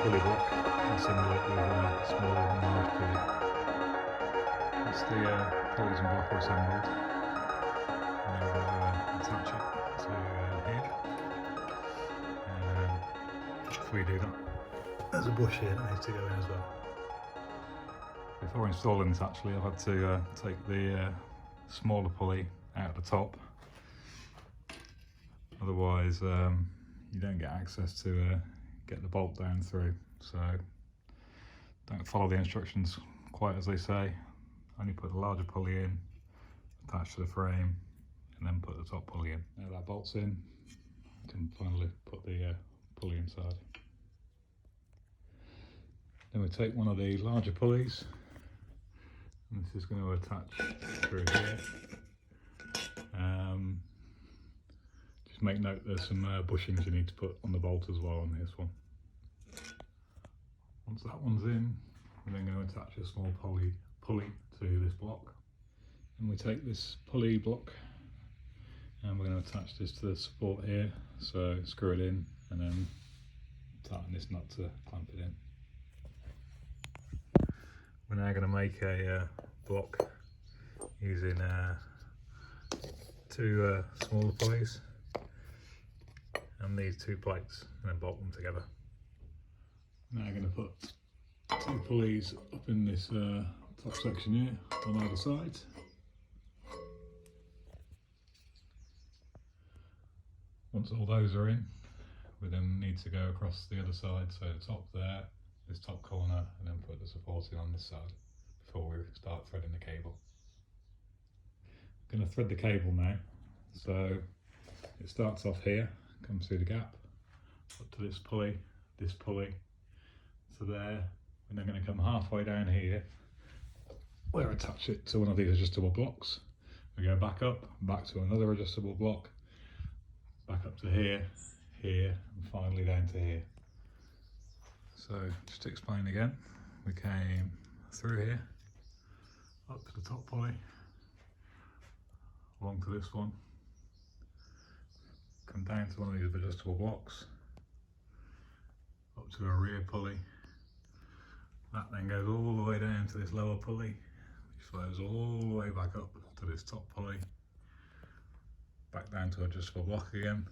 pulley block and assemble it with a small and large pulley. Once the pulleys and block are assembled, then we'll attach it to here. Before we do that, there's a bush here that needs to go in as well. Before installing this, actually, I've had to take the smaller pulley out the top. Otherwise, you don't get access to get the bolt down through. So don't follow the instructions quite as they say. Only put the larger pulley in, attach to the frame, and then put the top pulley in. Now that bolt's in, I can finally put the pulley inside. Then we take one of the larger pulleys, and this is going to attach through here. Just make note there's some bushings you need to put on the bolt as well on this one. Once that one's in, we're then going to attach a small pulley to this block. And we take this pulley block and we're going to attach this to the support here. So screw it in and then tighten this nut to clamp it in. We're now going to make a block using two smaller pulleys and these two plates, and then bolt them together. Now I'm going to put two pulleys up in this top section here on either side. Once all those are in, we then need to go across the other side, so top there, this top corner, and then put the supporting on this side before we start threading the cable. I'm going to thread the cable now, so it starts off here, comes through the gap, up to this pulley to there. We're then going to come halfway down here, where I attach it to one of these adjustable blocks. We go back up, back to another adjustable block, back up to here, here, and finally down to here. So just to explain again, we came through here, up to the top pulley, along to this one, come down to one of these adjustable blocks, up to a rear pulley. That then goes all the way down to this lower pulley, which flows all the way back up to this top pulley, back down to adjustable block again,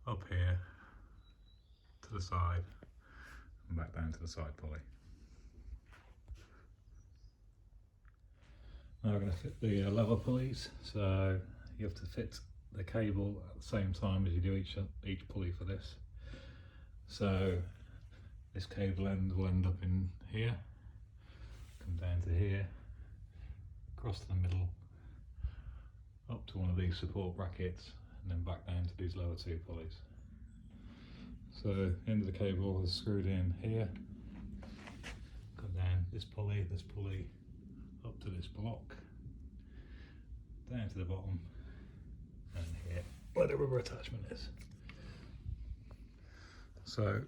up here to the side, and back down to the side pulley. Now we're going to fit the lever pulleys, so you have to fit the cable at the same time as you do each pulley for this. So this cable end will end up in here, come down to here, across to the middle, up to one of these support brackets, and then back down to these lower two pulleys. So the end of the cable is screwed in here, come down this pulley, up to this block, down to the bottom, and here where the rubber attachment is. So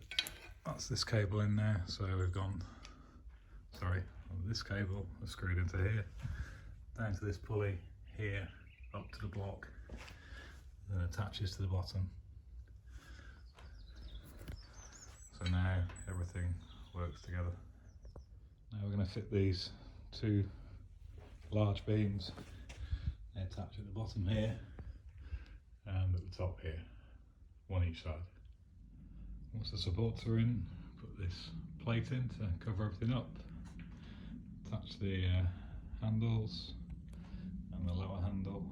that's this cable in there, so we've gone, this cable is screwed into here, down to this pulley here, up to the block, then attaches to the bottom. So now everything works together. Now we're going to fit these two large beams. They attach at the bottom here and at the top here, one each side. Once the supports are in, put this plate in to cover everything up. Attach the handles and the lower handle